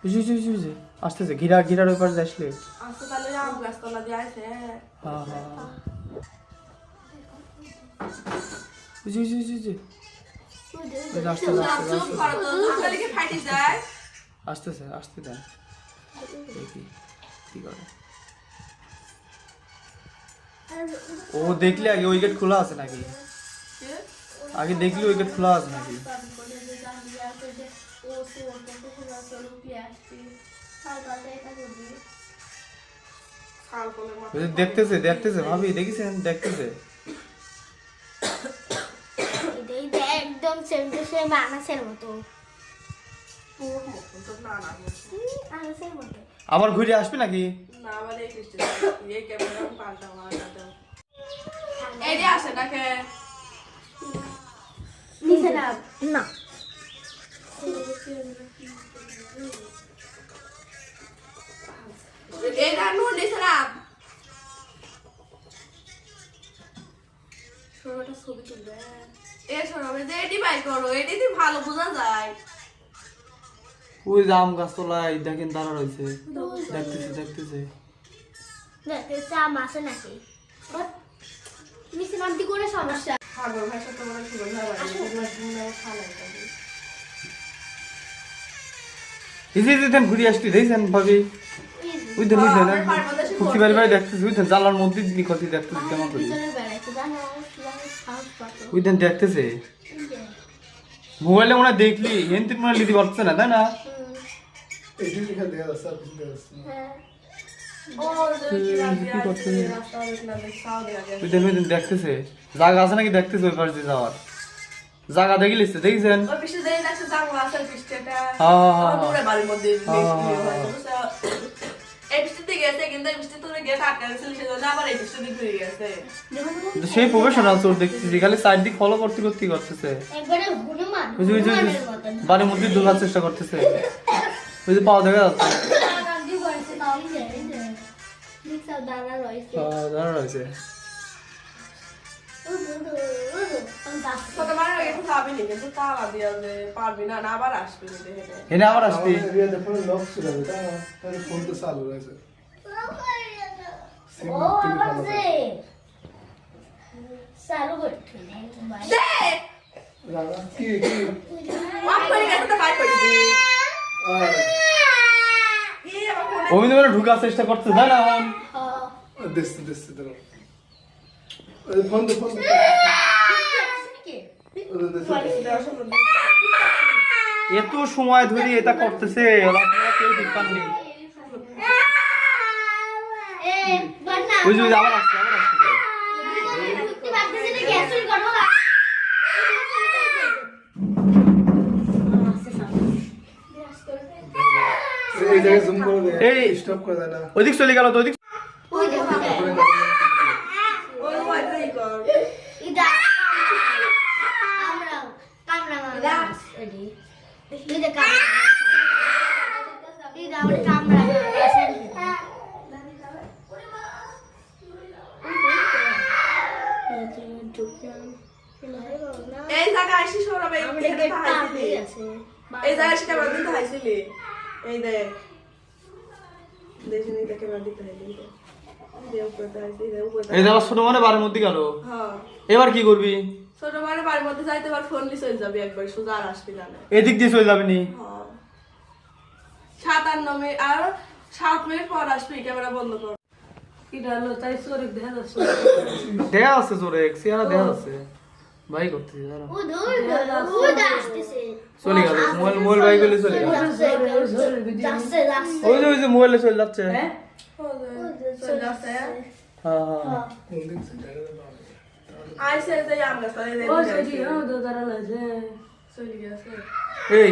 বুঝি বুঝি বুঝি বুঝি আসতেছে ঘিরার ওই পাশে আসলে আচ্ছা তাহলে আম গাছতলা দিয়ে আছে হ্যাঁ হ্যাঁ বুঝি বুঝি বুঝি বুঝি চুপ করো তো তাহলে কি ফাটি যায় আসতেছে আসতে দেন দেখি কি করে ও দেখলে আগে উইকেট খোলা আছে নাকি আগে দেখলে উইকেট খোলা আছে নাকি দেখতেছে দেখতেছে ভাবি দেখেছেন দেখতেছে একদম সেম টু সেম আনাসের মতো আনাসের মতো আবার ঘুরে আসবে নাকি না আবার এই কৃষ্টি এই ক্যামেরা পাল্টা মারাটা এই যে আসে নাকি নিচে না না এই রানু নিচে না সরোটা ছবি তুলবে এ সরবে যে এডি বাই করো এডিতে ভালো বোঝা যায় ওই যে আম গাছ তোলায় দেখেন দাঁড়া রয়েছে দেখতেছে দেখতেছে দেখতেছে আম আছে নাকি নিচে নামটি করে সমস্যা সাগর ভাষা তোমার সুগন্ধ হয় দেন ঘুরে আসতে দেখছেন ভাবি ওই দেন ফুকি বাড়ি বাড়ি দেখতেছে ওই দেন জানলার মধ্যে দিদি কত দেখতেছে কেমন করি ওই দেন দেখতেছে মোবাইলে মনে হয় দেখলি হেনতে মনে হয় লিদি পারছে না তাই না ওই দেন দেখতেছে জায়গা আছে নাকি দেখতেছে ওই পাশ দিয়ে যাওয়ার জায়গা দেখে লিখছে দেখছেন ওই পিছে দেই না জানলা আছে পিছটা হ্যাঁ দূরে বাড়ির মধ্যে এই পিছতে গেছে কিন্তু এই পিছতে তোরে গেট আটকে গেছিল সেজন্য আবার এই পিছতে দিকে ঘুরে গেছে সেই প্রফেশনাল চোর দেখতেছি খালি সাইড দিক ফলো করতে করতেছে একবারে হনুমান ওই যে বাড়ির মধ্যে ঢোকার চেষ্টা করতেছে ওই যে পাওয়া দেখা যাচ্ছে দাঁড়া রয়েছে তোমার একটু যাবি নি কিন্তু তালা দিয়া যে পারবি না না আবার আসবি নি দেখে এনে আবার আসবি চালু করতে অভিনয় ঢুকার চেষ্টা করতে তাই না এত সময় ধরে এটা করতেছে ওরা কেউ ঠিক পাননি ওই যে আবার আসছে ওইদিক চলে গেল তো ওইদিক এই জায়গা আসি সরবে এই জায়গা সেটা বাদ দিতে হাইছিলি এই দেখ দেখিনি দেখে বাদ দিতে হাইলি এই যাওয়ার ছোট মানে বাড়ির মধ্যে গেল হ্যাঁ এবার কি করবি ছোট মানে বাড়ির মধ্যে যাইতে বার ফোন নিয়ে চলে যাবি একবার সোজা আর আসবি না এদিক দিয়ে চলে যাবি নি 57 মিনিট আর 7 মিনিট পর আসবি ক্যামেরা বন্ধ কর দেখা যাচ্ছে জোরে চেহারা দেখা যাচ্ছে ভাই করতেছি চলে গেল মোবাইল ভাই গেলে চলে গেল ওই যে মোবাইলে চলে যাচ্ছে হ্যাঁ আইসে যে আমরা চলে গেছে এই